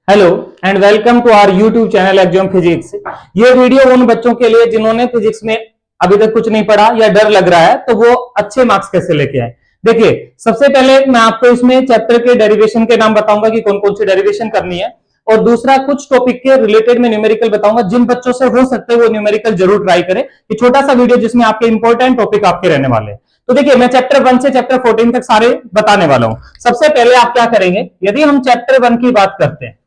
Hello and welcome to our YouTube channel exam physics. ये video उन बच्चों के लिए जिन्होंने फिजिक्स में अभी तक कुछ नहीं पढ़ा या डर लग रहा है, तो वो अच्छे मार्क्स कैसे लेके आए। देखिए, सबसे पहले मैं आपको इसमें चैप्टर के डेरिवेशन के नाम बताऊंगा कि कौन कौन सी डेरिवेशन करनी है, और दूसरा कुछ टॉपिक के रिलेटेड में न्यूमेरिकल बताऊंगा। जिन बच्चों से हो सकते हैं वो न्यूमेरिकल जरूर ट्राई करें। ये छोटा सा वीडियो जिसमें आपके इंपॉर्टेंट टॉपिक आपके रहने वाले हैं। तो देखिए, मैं चैप्टर 1 से चैप्टर 14 तक सारे बताने वाला हूं। सबसे पहले आप क्या करेंगे, यदि हम चैप्टर 1 की बात करते हैं,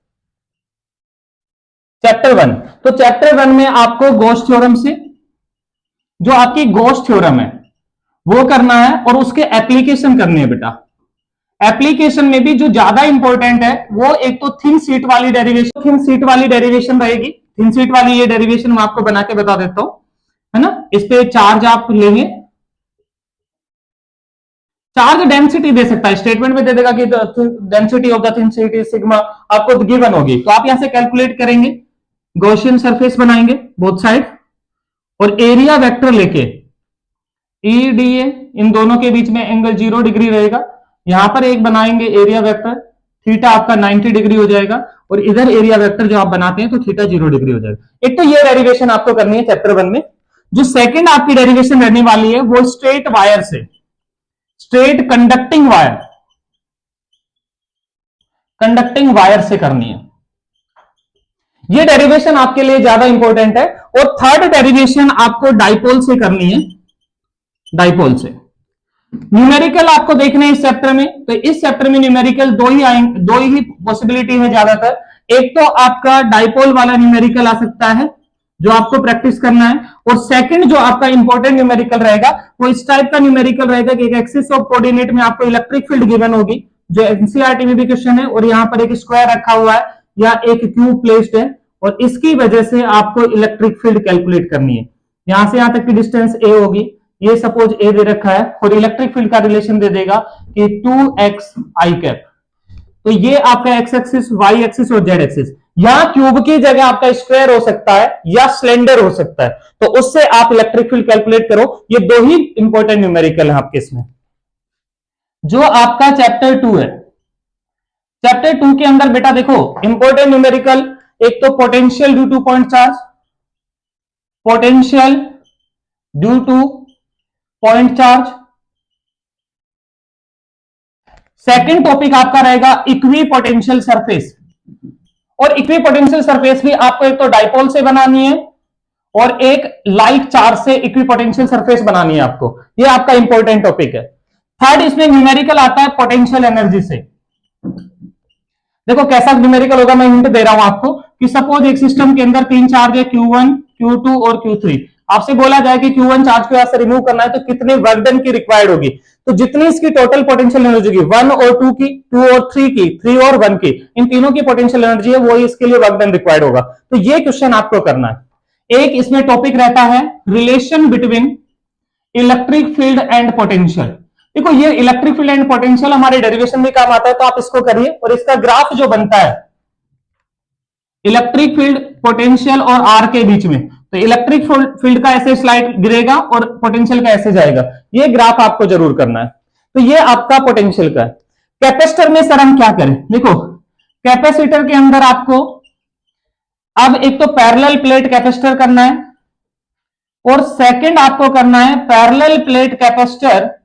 चैप्टर 1, तो चैप्टर 1 में आपको गॉस थ्योरम से जो आपकी गॉस थ्योरम है वो करना है और उसके एप्लीकेशन करनी है बेटा। एप्लीकेशन में भी जो ज्यादा इंपॉर्टेंट है वो एक तो थिन सीट वाली डेरिवेशन रहेगी। थिन सीट वाली ये डेरिवेशन मैं आपको बना के बता देता हूं, है ना। इस पे चार्ज आप लेंगे, चार्ज डेंसिटी दे सकता है, स्टेटमेंट में दे देगा कि density of the thin sheet is sigma, आपको गिवन होगी। तो आप यहां से कैलकुलेट करेंगे, गॉसियन सरफेस बनाएंगे बोथ साइड, और एरिया वेक्टर लेके ई डी ए, इन दोनों के बीच में एंगल 0 डिग्री रहेगा। यहां पर एक बनाएंगे एरिया वेक्टर, थीटा आपका 90 डिग्री हो जाएगा, और इधर एरिया वेक्टर जो आप बनाते हैं तो थीटा 0 डिग्री हो जाएगा। एक तो ये डेरिवेशन आपको करनी है चैप्टर 1 में। जो सेकंड आपकी डेरिवेशन रहने वाली है वो स्ट्रेट वायर से, स्ट्रेट कंडक्टिंग वायर से करनी है। ये डेरिवेशन आपके लिए ज्यादा इंपॉर्टेंट है। और थर्ड डेरिवेशन आपको डाइपोल से करनी है, डाइपोल से। न्यूमेरिकल आपको देखने हैं इस चैप्टर में, तो इस चैप्टर में न्यूमेरिकल दो ही पॉसिबिलिटी है ज्यादातर। एक तो आपका डाइपोल वाला न्यूमेरिकल आ सकता है जो आपको प्रैक्टिस करना है, और सेकंड जो आपका इंपॉर्टेंट न्यूमेरिकल रहेगा वो इस टाइप का न्यूमेरिकल रहेगा कि एक एक्सिस ऑफ कोऑर्डिनेट में आपको इलेक्ट्रिक फील्ड गिवन होगी, जो एनसीईआरटी में भी क्वेश्चन है, और यहां पर एक स्क्वायर रखा हुआ है या एक क्यूब प्लेस्ड है, और इसकी वजह से आपको इलेक्ट्रिक फील्ड कैलकुलेट करनी है। यहां से यहां तक की डिस्टेंस ए होगी, ये सपोज ए दे रखा है, और इलेक्ट्रिक फील्ड का रिलेशन दे देगा कि 2x आई कैप। तो ये आपका एक्स एक्सिस, वाई एक्सिस और जेड एक्सिस। यहां क्यूब की जगह आपका स्क्वायर हो सकता है या सिलेंडर हो सकता है, तो उससे आप इलेक्ट्रिक फील्ड कैलकुलेट करो। ये दो ही इंपॉर्टेंट न्यूमेरिकल है आपके इसमें। जो आपका चैप्टर 2 है, चैप्टर 2 के अंदर बेटा देखो इंपॉर्टेंट न्यूमेरिकल, एक तो potential due two point charge, potential due two point charge. Second topic आपका रहेगा इक्वी पोटेंशियल सरफेस, और इक्वी पोटेंशियल सरफेस भी आपको एक तो डाइपोल से बनानी है और एक लाइक चार्ज से इक्वी पोटेंशियल सरफेस बनानी है आपको। ये आपका इंपॉर्टेंट टॉपिक है। थर्ड इसमें न्यूमेरिकल आता है पोटेंशियल एनर्जी से। देखो कैसा न्यूमेरिकल होगा, मैं हिंट दे रहा हूं आपको कि सपोज एक सिस्टम के अंदर 3 चार्ज है, Q1, Q2 और Q3। आपसे बोला जाए कि Q1 चार्ज को यहां से रिमूव करना है तो कितने वर्क डन की रिक्वायर्ड होगी, तो जितनी इसकी टोटल पोटेंशियल एनर्जी होगी 1 और 2 की, 2 और 3 की, 3 और 1 की, इन तीनों की पोटेंशियल एनर्जी है, वो इसके लिए वर्क डन रिक्वायर्ड होगा। तो ये क्वेश्चन आपको करना है। एक इसमें टॉपिक रहता है relation between electric field and potential. देखो ये इलेक्ट्रिक फील्ड एंड पोटेंशियल हमारे डेरिवेशन में काम आता है, तो आप इसको करिए, और इसका ग्राफ जो बनता है इलेक्ट्रिक फील्ड, पोटेंशियल और आर के बीच में, तो इलेक्ट्रिक फील्ड का ऐसे स्लाइड गिरेगा और पोटेंशियल का ऐसे जाएगा, ये ग्राफ आपको जरूर करना है। तो ये आपका पोटेंशियल का है। कैपेसिटर में सर हम क्या करें, देखो कैपेसिटर के अंदर आपको अब एक तो पैरेलल प्लेट कैपेसिटर करना है, और सेकंड आपको करना है parallel plate capacitor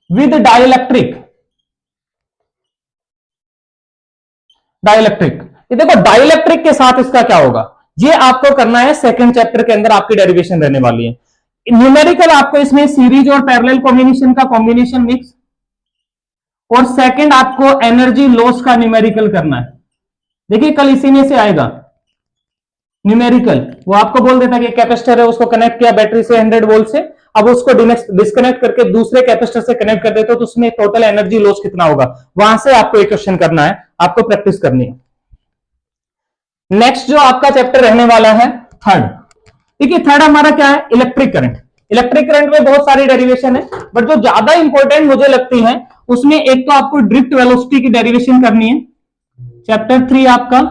with dielectric. ये देखो डाइलेक्ट्रिक के साथ इसका क्या होगा, ये आपको करना है। सेकंड चैप्टर के अंदर आपकी डेरिवेशन रहने वाली है। न्यूमेरिकल आपको इसमें सीरीज और पैरेलल कॉम्बिनेशन का कॉम्बिनेशन मिक्स, और सेकंड आपको एनर्जी लॉस का न्यूमेरिकल करना है। देखिए कल इसी में से आएगा न्यूमेरिकल, वो आपको बोल देता है कि कैपेसिटर है, उसको कनेक्ट किया बैटरी से 100 वोल्ट से, अब उसको डिस्कनेक्ट करके दूसरे कैपेसिटर से कनेक्ट कर देते हो तो उसमें टोटल एनर्जी लॉस कितना होगा, वहां से आपको एक क्वेश्चन करना है, आपको प्रैक्टिस करनी है। नेक्स्ट जो आपका चैप्टर रहने वाला है थर्ड, देखिए थर्ड हमारा क्या है, इलेक्ट्रिक करंट। इलेक्ट्रिक करंट में बहुत सारी डेरिवेशन है, बट जो ज्यादा इंपॉर्टेंट मुझे लगती है उसमें एक तो आपको ड्रिफ्ट वेलोसिटी की डेरिवेशन करनी है। चैप्टर 3 आपका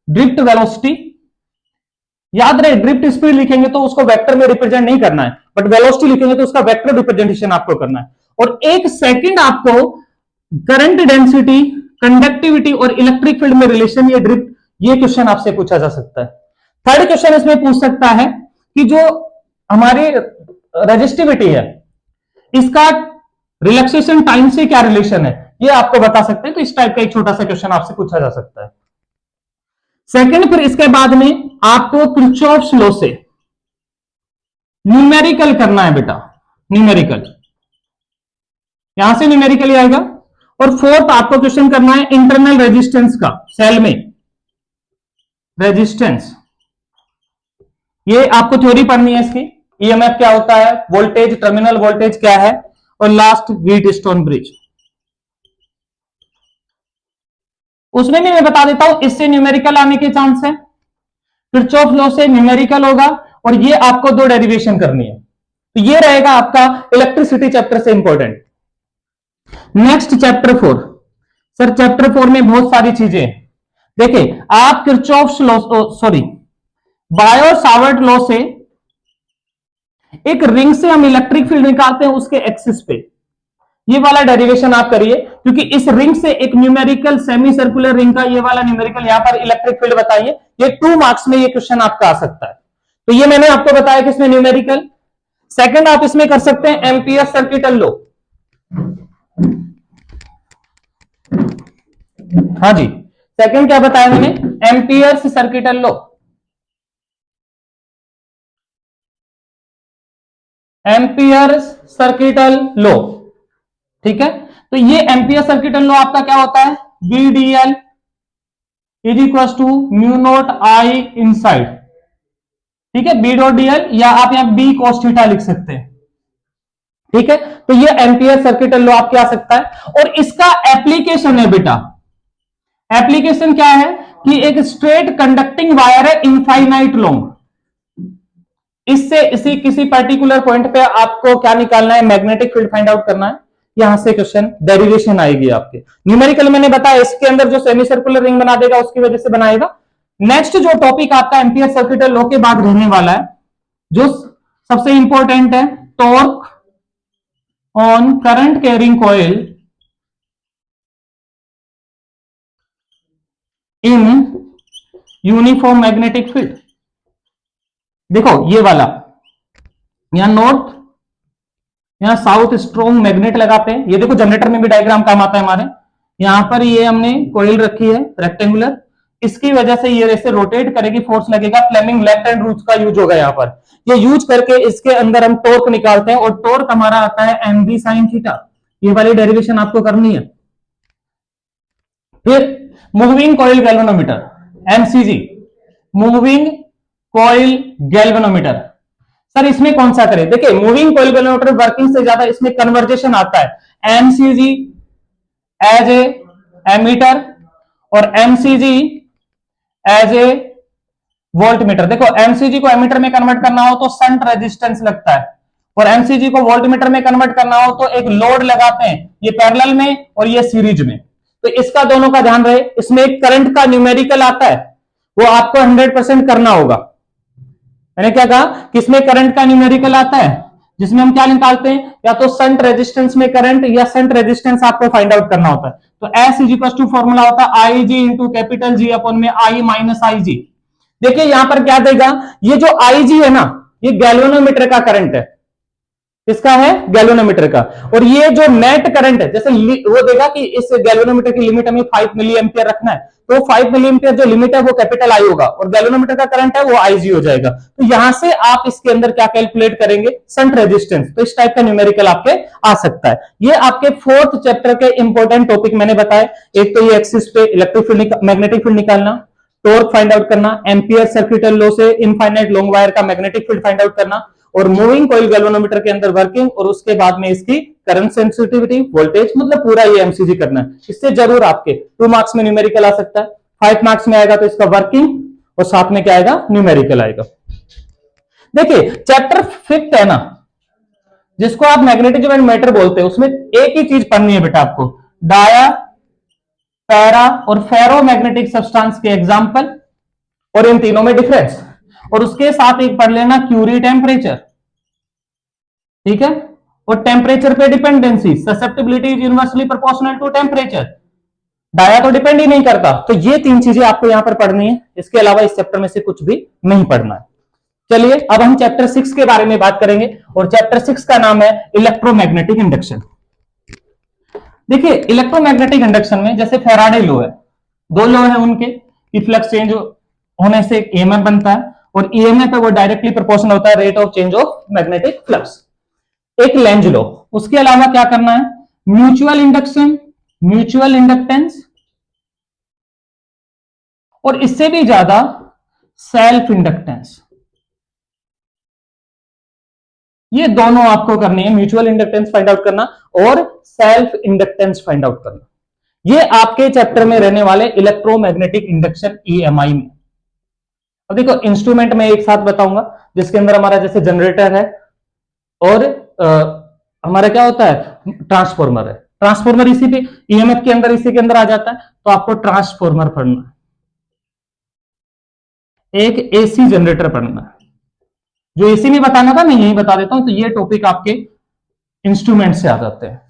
ड्रिफ्ट वेलोसिटी। याद रहे ड्रिफ्ट स्पीड लिखेंगे तो उसको वेक्टर में रिप्रेजेंट नहीं करना है, बट वेलोसिटी लिखेंगे तो उसका वेक्टर रिप्रेजेंटेशन आपको करना है। और एक सेकंड आपको करंट डेंसिटी, कंडक्टिविटी और इलेक्ट्रिक फील्ड में रिलेशन, ये ड्रिफ्ट, ये क्वेश्चन आपसे पूछा जा सकता है। थर्ड क्वेश्चन इसमें पूछ सकता है कि जो हमारी रेजिस्टिविटी है इसका रिलैक्सेशन टाइम से क्या रिलेशन है, ये आपको बता सकते हैं। तो इस टाइप का एक छोटा सा क्वेश्चन आपसे पूछा जा सकता है। सेकंड, फिर इसके बाद में आपको किरचॉफ्स लॉ से न्यूमेरिकल करना है बेटा, न्यूमेरिकल, यहां से न्यूमेरिकल आएगा। और फोर्थ आपको क्वेश्चन करना है इंटरनल रेजिस्टेंस का, सेल में रेजिस्टेंस, ये आपको थ्योरी पढ़नी है इसकी। ईएमएफ क्या होता है, वोल्टेज, टर्मिनल वोल्टेज क्या है, और लास्ट व्हीटस्टोन ब्रिज, उसमें भी मैं बता देता हूं, इससे न्यूमेरिकल आने के चांस है। किरचॉफ लॉ से न्यूमेरिकल होगा, और ये आपको दो डेरिवेशन करनी है। तो ये रहेगा आपका इलेक्ट्रिसिटी चैप्टर से important. Next chapter 4, sir chapter 4 में बहुत सारी चीजें देखिए। आप Kirchhoff's law, sorry Biot Savart law से एक रिंग से हम इलेक्ट्रिक फील्ड निकालते हैं उसके एक्सिस पे, ये वाला डेरिवेशन आप करिए, क्योंकि इस रिंग से एक न्यूमेरिकल सेमी सर्कुलर रिंग का ये वाला न्यूमेरिकल यहां पर इलेक्ट्रिक फील्ड बताइए। ये 2 मार्क्स में ये क्वेश्चन आपका आ सकता है। तो ये मैंने आपको बताया कि इसमें न्यूमेरिकल। सेकंड आप इसमें कर सकते हैं एम्पियर सर्किटल लॉ। हाँ जी, सेकंड क्या बताया मैंने, amperes circuital law. Amperes circuital law, ठीक है। तो ये एम्पियर सर्किटल लॉ आपका क्या होता है, BDL is equal to mu naught I inside, ठीक है, B डॉट DL, या आप यहां B cos थीटा लिख सकते हैं, ठीक है। तो ये एम्पियर सर्किटल लॉ आपके आ सकता है। और इसका एप्लीकेशन है बेटा, एप्लीकेशन क्या है कि एक स्ट्रेट कंडक्टिंग वायर है इनफाइनाइट लॉन्ग, इससे इसी किसी पर्टिकुलर पॉइंट पे आपको क्या निकालना है, मैग्नेटिक फील्ड फाइंड आउट करना है। यहां से क्वेश्चन डेरिवेशन आएगी आपके। न्यूमेरिकल मैंने बताया इसके अंदर जो सेमी सर्कुलर रिंग बना देगा उसकी वजह से बनाएगा। नेक्स्ट जो टॉपिक आपका एम्पियर सर्किटल लॉ के बाद रहने वाला है, जो सबसे इंपॉर्टेंट है, torque on current carrying coil in uniform magnetic field. देखो ये वाला, यहां नॉर्थ, यहां साउथ स्ट्रॉन्ग मैग्नेट लगाते हैं। ये देखो जनरेटर में भी डायग्राम काम आता है हमारे। यहां पर ये हमने कॉइल रखी है रेक्टेंगुलर, इसकी वजह से ये ऐसे रोटेट करेगी, फोर्स लगेगा, फ्लेमिंग लेफ्ट हैंड रूल्स का यूज होगा यहां पर। ये यूज करके इसके अंदर हम टॉर्क निकालते हैं, और टॉर्क हमारा आता है mb sin थीटा। ये वाली डेरिवेशन आपको करनी है। फिर moving coil galvanometer, MCG, moving coil galvanometer. Sir इसमें कौन सा करें, देखिए मूविंग कॉइल गैल्वेनोमीटर वर्किंग से ज्यादा इसमें कन्वर्जेशन आता है। MCG एज ए एमीटर और MCG as a voltmeter. देखो MCG को एमीटर में कन्वर्ट करना हो तो शंट रेजिस्टेंस लगता है, और MCG को वोल्ट मीटर में कन्वर्ट करना हो तो एक लोड लगाते हैं, ये पैरेलल में और ये सीरीज में। तो इसका दोनों का ध्यान रहे। इसमें एक करंट का न्यूमेरिकल आता है, वो आपको 100% करना होगा। मैंने क्या कहा कि इसमें करंट का न्यूमेरिकल आता है, जिसमें हम क्या निकालते हैं, या तो शंट रेजिस्टेंस में करंट या शंट रेजिस्टेंस आपको फाइंड आउट करना होता है। तो S is equal to formula होता है IG into capital G upon में I माइनस IG। देखिए यहां पर क्या देगा, ये जो IG है ना, ये गैल्वेनोमीटर का करंट है। किसका है, गैल्वेनोमीटर का। और ये जो नेट करंट है, जैसे वो देगा कि इस गैल्वेनोमीटर की लिमिट हमें 5 मिली एम्पियर रखना है, तो 5 मिली एम्पियर जो लिमिट है वो कैपिटल आई होगा, और गैल्वेनोमीटर का करंट है वो IG हो जाएगा। तो यहां से आप इसके अंदर क्या कैलकुलेट करेंगे, शंट रेजिस्टेंस। तो इस टाइप का न्यूमेरिकल आपके आ सकता है। ये आपके 4th चैप्टर के इंपॉर्टेंट टॉपिक मैंने बताए। एक तो ये एक्सिस पे इलेक्ट्रिक फील्ड, मैग्नेटिक फील्ड निकालना, टॉर्क फाइंड आउट करना, एम्पियर सर्किटल लॉ से इनफाइनाइट लॉन्ग वायर का मैग्नेटिक फील्ड फाइंड आउट करना, और मूविंग कॉइल गैल्वेनोमीटर के अंदर वर्किंग, और उसके बाद में इसकी करंट सेंसिटिविटी, वोल्टेज, मतलब पूरा ये MCG करना है। इससे जरूर आपके 2 मार्क्स में न्यूमेरिकल आ सकता है, 5 मार्क्स में आएगा तो इसका वर्किंग, और साथ में क्या आएगा, न्यूमेरिकल आएगा। देखिए चैप्टर 5 है ना, जिसको आप मैग्नेटिज्म एंड मैटर बोलते हैं, उसमें एक ही चीज पढ़नी है बेटा आपको, डाया, पैरा और फेरोमैग्नेटिक सब्सटेंस के एग्जांपल, और इन तीनों में डिफरेंस, और उसके साथ एक पढ़ लेना क्यूरी टेम्परेचर, ठीक है। और टेम्परेचर पे dependency, susceptibility is inversely proportional to temperature, dia तो डिपेंड ही नहीं करता। तो ये तीन चीजें आपको यहां पर पढ़नी है, इसके अलावा इस चैप्टर में से कुछ भी नहीं पढ़ना है। चलिए अब हम चैप्टर 6 के बारे में बात करेंगे, और चैप्टर 6 का नाम है इलेक्ट्रोमैग्नेटिक इंडक्शन। देखिए इलेक्ट्रोमैग्नेटिक इंडक्शन में जैसे फैराडे लॉ है, दो लॉ है उनके कि फ्लक्स चेंज होने से एक ईएमएफ बनता है, और ईएमएफ है वो डायरेक्टली प्रोपोर्शनल होता है rate of change of magnetic flux. एक लेंज लॉ, उसके अलावा क्या करना है, म्यूचुअल इंडक्शन, म्यूचुअल इंडक्टेंस, और इससे भी ज्यादा सेल्फ इंडक्टेंस। ये दोनों आपको करनी है, म्यूचुअल इंडक्टेंस फाइंड आउट करना और सेल्फ इंडक्टेंस फाइंड आउट करना। ये आपके चैप्टर में रहने वाले इलेक्ट्रोमैग्नेटिक इंडक्शन ईएमआई में। अब देखो इंस्ट्रूमेंट में एक साथ बताऊंगा, जिसके अंदर हमारा जैसे जनरेटर है और हमारा क्या होता है, ट्रांसफॉर्मर है। ट्रांसफॉर्मर इसी पे ईएमएफ के अंदर, इसी के अंदर आ जाता है, तो आपको ट्रांसफॉर्मर पढ़ना है। एक एसी जनरेटर पढ़ना है, जो एसी में बताना था मैं यही बता देता हूं, तो ये टॉपिक आपके इंस्ट्रूमेंट से आ जाते हैं।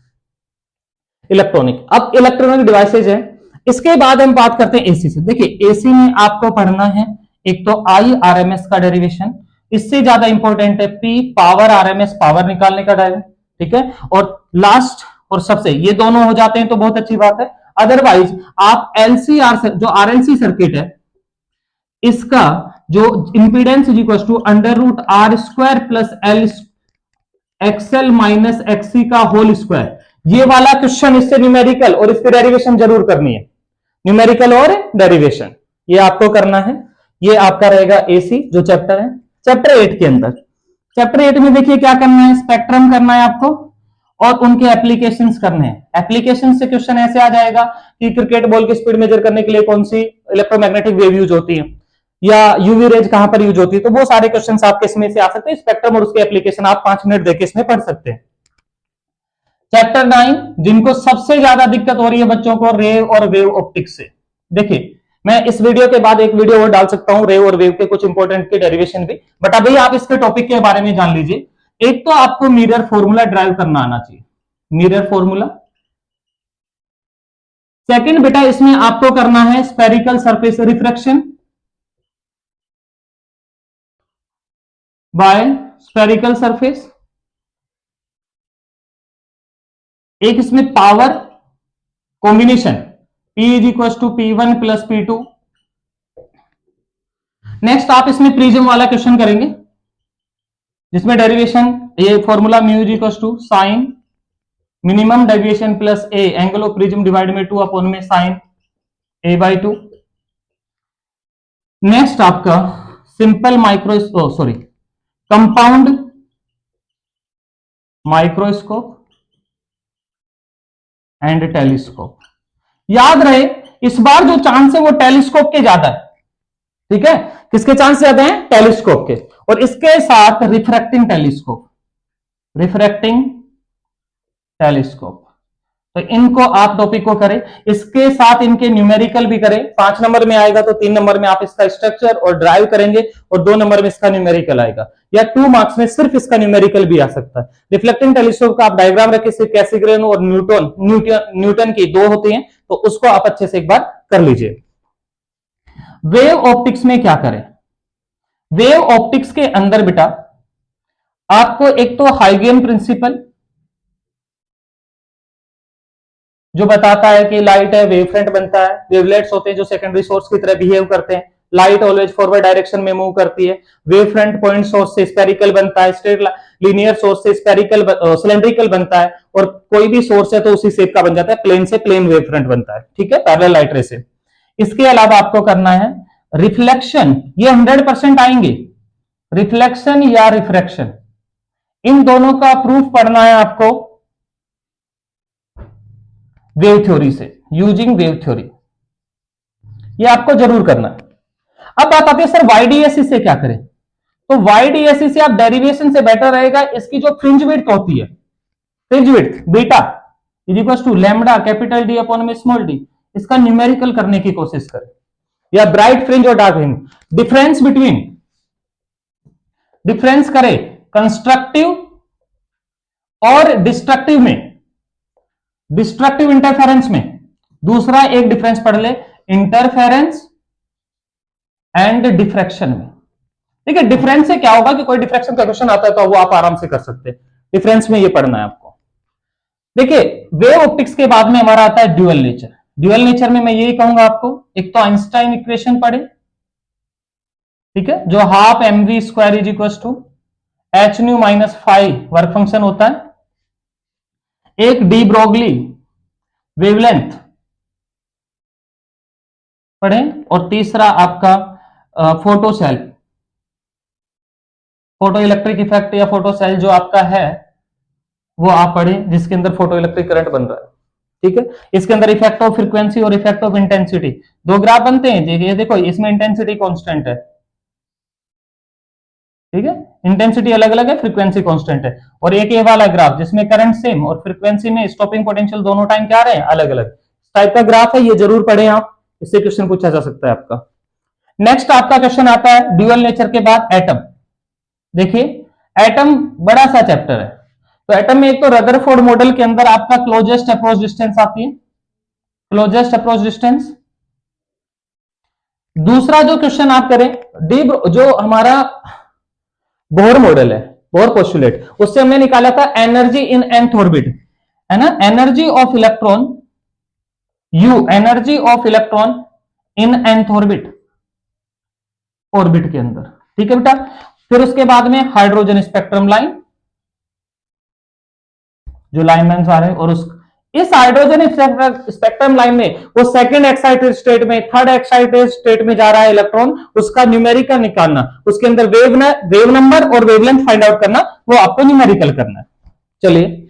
इलेक्ट्रॉनिक, अब इलेक्ट्रॉनिक डिवाइसेज है, इसके बाद हम बात करते हैं एसी से। देखिए एसी में आपको पढ़ना है एक तो आई आरएमएस का डेरिवेशन, इससे ज्यादा इंपॉर्टेंट है पी पावर आरएमएस, पावर निकालने का डायरेक्ट, ठीक है। और लास्ट और सबसे ये दोनों हो जाते हैं तो बहुत अच्छी बात है, अदरवाइज आप एलसीआर जो आरएलसी सर्किट है इसका जो impedance is equal to under root R square plus L XL minus XC का होल स्क्वायर, ये वाला क्वेश्चन इससे न्यूमेरिकल और इसकी डेरिवेशन जरूर करनी है, न्यूमेरिकल और डेरिवेशन ये आपको करना है। ये आपका रहेगा एसी जो चैप्टर है, चैप्टर 8 के अंदर। चैप्टर 8 में देखिए क्या करना है, स्पेक्ट्रम करना है आपको और उनके एप्लीकेशंस करने हैं। एप्लीकेशन से क्वेश्चन ऐसे आ जाएगा कि क्रिकेट बॉल की स्पीड मेजर करने के लिए कौन सी इलेक्ट्रोमैग्नेटिक वेव यूज होती है, या यूवी रेज कहां पर यूज होती है, तो वो सारे क्वेश्चंस आपके इसमें से आ सकते हैं। स्पेक्ट्रम और उसके एप्लीकेशन आप 5 मिनट देके इसमें पढ़ सकते हैं। चैप्टर 9 जिनको सबसे ज्यादा दिक्कत हो रही है बच्चों को, रेव और वेव ऑप्टिक्स से। देखिए मैं इस वीडियो के बाद एक वीडियो और डाल सकता हूं रेव और वेव के कुछ इंपॉर्टेंट के डेरिवेशन भी, बट अभी आप इसके टॉपिक के बारे में जान लीजिए। एक तो आपको मिरर फॉर्मूला ड्राइव करना आना चाहिए, मिरर फॉर्मूला। सेकंड बेटा इसमें आपको करना है spherical surface refraction by spherical surface. एक इसमें power combination P is equal to P1 plus P2। Next आप इसमें प्रिज्म वाला क्वेश्चन करेंगे, जिसमें डेरिवेशन ये formula mu is equal to sine minimum deviation plus A angle of prism divide में 2 upon में साइन ए बाई 2। नेक्स्ट आपका simple compound microscope and telescope. याद रहे इस बार जो चांस है वो टेलीस्कोप के ज्यादा है, ठीक है। किसके चांस ज्यादा है, टेलीस्कोप के, और इसके साथ रिफ्रैक्टिंग टेलीस्कोप, रिफ्रैक्टिंग टेलीस्कोप। तो इनको आप टॉपिक को करें, इसके साथ इनके न्यूमेरिकल भी करें। 5 नंबर में आएगा तो 3 नंबर में आप इसका स्ट्रक्चर और ड्राइव करेंगे, और 2 नंबर में इसका न्यूमेरिकल आएगा, या 2 मार्क्स में सिर्फ इसका न्यूमेरिकल भी आ सकता है। रिफ्लेक्टिंग टेलीस्कोप का आप डायग्राम रखें, सिर्फ कैसिग्रेन और न्यूटन की 2 होती हैं, तो उसको आप अच्छे से एक बार कर लीजिए। वेव ऑप्टिक्स में क्या करें, वेव ऑप्टिक्स के अंदर बेटा आपको एक तो हाइगेन प्रिंसिपल जो बताता है कि लाइट है वेव फ्रंट बनता है, वेवलेट्स होते हैं जो सेकेंडरी सोर्स की तरह बिहेव करते हैं, लाइट ऑलवेज फॉरवर्ड डायरेक्शन में मूव करती है, वेव फ्रंट पॉइंट सोर्स से स्फेरिकल बनता है, स्ट्रेट लीनियर सोर्स से स्फेरिकल सिलेंड्रिकल बनता है, और कोई भी सोर्स है तो उसी शेप का बन जाता है, प्लेन से प्लेन वेव फ्रंट बनता है, ठीक है, पैरेलल लाइट रे से। इसके अलावा आपको करना है रिफ्लेक्शन, ये 100% आएंगे, रिफ्लेक्शन या रिफ्रैक्शन, इन दोनों का प्रूफ पढ़ना है आपको वेव थ्योरी से, यूजिंग वेव थ्योरी, ये आपको जरूर करना है। अब बात आती है सर वाईडीएससी से क्या करें, तो वाईडीएससी से आप डेरिवेशन से बेटर रहेगा, इसकी जो फ्रिंज विड्थ होती है, fringe width beta is equal to lambda capital D upon में स्मॉल डी, इसका न्यूमेरिकल करने की कोशिश करें, या ब्राइट फ्रिंज और डार्क फ्रिंज, डिफरेंस करें कंस्ट्रक्टिव और डिस्ट्रक्टिव इंटरफेरेंस में दूसरा एक डिफरेंस पढ़ ले, इंटरफेरेंस एंड डिफ्रैक्शन में। ठीक है, डिफरेंस से क्या होगा कि कोई डिफ्रैक्शन का क्वेश्चन आता है तो वो आप आराम से कर सकते हैं, डिफरेंस में ये पढ़ना है आपको। देखिए, वेव ऑप्टिक्स के बाद में हमारा आता है ड्यूअल नेचर। ड्यूअल नेचर में मैं यही कहूंगा आपको, एक तो आइंस्टाइन इक्वेशन पढ़े, ठीक है, जो half M V square is equal to H nu minus five work function होता है, एक डी ब्रोगली वेवलेंथ पढ़े, और तीसरा आपका photo cell, photo electric effect या फोटो सेल जो आपका है वो आप पढ़े, जिसके अंदर फोटो इलेक्ट्रिक करंट बन रहा है। ठीक है, इसके अंदर इफेक्ट ऑफ फ्रीक्वेंसी और इफेक्ट ऑफ इंटेंसिटी दो ग्राफ बनते हैं। ये देखो, इसमें इंटेंसिटी कांस्टेंट है, ठीक है, इंटेंसिटी अलग अलग है, फ्रीक्वेंसी कांस्टेंट है। और एक ये वाला ग्राफ जिसमें करंट सेम और फ्रीक्वेंसी में स्टॉपिंग पोटेंशियल दोनों टाइम क्या आ रहे हैं, अलग अलग। इस टाइप का ग्राफ है, ये जरूर पढ़े आप, इससे क्वेश्चन पूछा जा सकता है आपका। नेक्स्ट आपका क्वेश्चन आता है ड्यूअल नेचर के बाद एटम। देखिए, एटम बड़ा सा चैप्टर है, तो एटम में एक तो रदरफोर्ड मॉडल के अंदर आपका क्लोजेस्ट अप्रोच डिस्टेंस आती है, क्लोजेस्ट अप्रोच डिस्टेंस। दूसरा जो क्वेश्चन आप करें, जो हमारा बोहर मॉडल है, बोहर पोस्टुलेट, उससे हमने निकाला था एनर्जी इन nth ऑर्बिट, है ना, energy of electron you, energy of electron in nth orbit के अंदर। ठीक है बेटा, फिर उसके बाद में हाइड्रोजन स्पेक्ट्रम लाइन, जो लाइनमैन आ रहे हैं, और इस हाइड्रोजन स्पेक्ट्रम लाइन में वो सेकंड एक्साइटेड स्टेट में, थर्ड एक्साइटेड स्टेट में जा रहा है इलेक्ट्रॉन, उसका न्यूमेरिकल निकालना, उसके अंदर वेव नंबर और वेवलेंथ फाइंड आउट करना, वो आपको न्यूमेरिकल करना है। चलिए,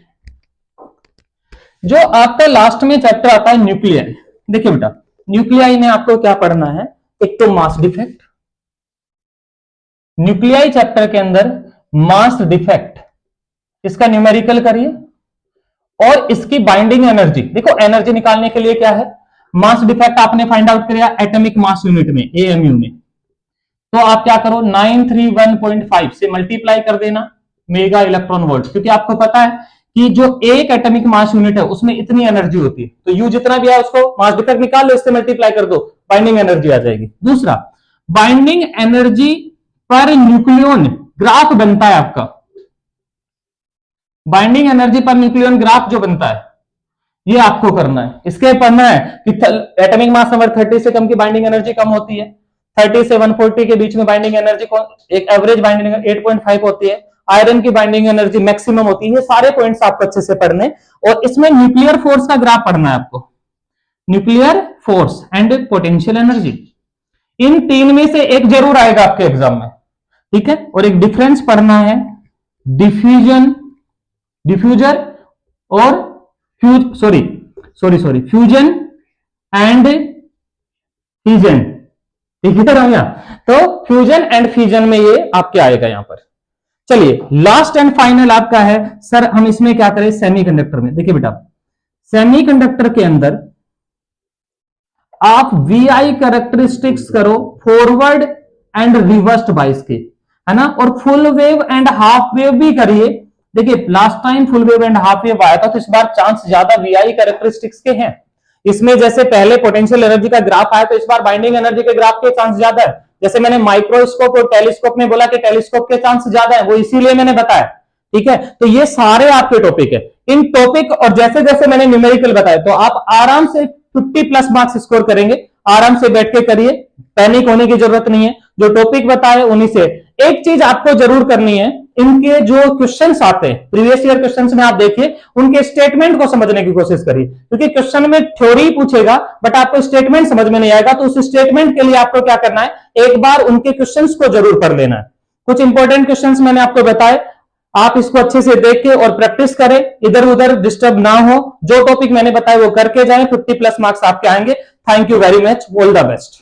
जो आपका लास्ट में चैप्टर आता है न्यूक्लियाई। देखिए बेटा, न्यूक्लियाई में आपको क्या पढ़ना है, एक तो मास डिफेक्ट, न्यूक्लियाई चैप्टर के अंदर मास डिफेक्ट, इसका न्यूमेरिकल करिए, और इसकी बाइंडिंग एनर्जी। देखो, एनर्जी निकालने के लिए क्या है, मास डिफेक्ट आपने फाइंड आउट किया एटॉमिक मास यूनिट में, एएमयू में, तो आप क्या करो, 931.5 से मल्टीप्लाई कर देना मेगा इलेक्ट्रॉन वोल्ट, क्योंकि आपको पता है कि जो एक एटॉमिक मास यूनिट है उसमें इतनी एनर्जी होती है, तो यू जितना भी है उसको मास डिफेक्ट निकाल लो, इससे मल्टीप्लाई कर दो, बाइंडिंग एनर्जी आ जाएगी। दूसरा, binding energy per nucleon graph बनता है आपका, binding energy per nucleon graph जो बनता है, ये आपको करना है। इसके पढ़ना है कि एटॉमिक मास नंबर 30 से कम की बाइंडिंग एनर्जी कम होती है, 30 से 140 के बीच में बाइंडिंग एनर्जी एक एवरेज बाइंडिंग 8.5 होती है, आयरन की बाइंडिंग एनर्जी मैक्सिमम होती है। ये सारे पॉइंट्स आपको अच्छे से पढ़ने, और इसमें न्यूक्लियर फोर्स का ग्राफ पढ़ना है आपको, nuclear force and potential energy. इन तीन में से एक जरूर आएगा आपके एग्जाम में, ठीक है। और एक डिफरेंस पढ़ना है डिफ्यूजर और फ्यूजन एंड फिजन, ठीक है रम्या, तो फ्यूजन एंड फिजन में ये आपके आएगा यहां पर। चलिए, लास्ट एंड फाइनल आपका है सर, हम इसमें क्या करें, सेमीकंडक्टर में। देखिए बेटा, सेमीकंडक्टर के अंदर आप वीआई कैरेक्टरिस्टिक्स करो फॉरवर्ड एंड रिवर्स्ड बाइस के, है ना, और full wave and half wave भी करिए। देखिए, last time full wave and half wave आया था, तो इस बार चांस ज्यादा वीआई कैरेक्टरिस्टिक्स के हैं। इसमें जैसे पहले पोटेंशियल एनर्जी का ग्राफ आया, तो इस बार बाइंडिंग एनर्जी के ग्राफ के चांस ज्यादा है। जैसे मैंने माइक्रोस्कोप और टेलीस्कोप में बोला कि टेलीस्कोप के चांस ज्यादा है, वो इसीलिए मैंने बताया, ठीक है। तो ये सारे आपके टॉपिक है, इन टॉपिक और जैसे जैसे मैंने न्यूमेरिकल बताया, तो आप आराम से 50+ मार्क्स स्कोर करेंगे। आराम से बैठ के करिए, पैनिक होने की जरूरत नहीं है, जो टॉपिक बताए उन्हीं से। एक चीज आपको जरूर करनी है, इनके जो क्वेश्चंस आते हैं प्रीवियस ईयर क्वेश्चंस में, आप देखिए उनके स्टेटमेंट को समझने की कोशिश करिए, क्योंकि क्वेश्चन में थ्योरी पूछेगा बट आपको स्टेटमेंट समझ में नहीं आएगा। तो उस स्टेटमेंट के लिए आपको क्या करना है, एक बार उनके क्वेश्चंस को जरूर पढ़ लेना है। कुछ इंपॉर्टेंट क्वेश्चंस मैंने आपको बताए, आप इसको अच्छे से देख के और प्रैक्टिस करें, इधर उधर डिस्टर्ब ना हो। जो टॉपिक मैंने बताया वो करके जाएं, 50+ मार्क्स आपके आएंगे। Thank you very much, all the best.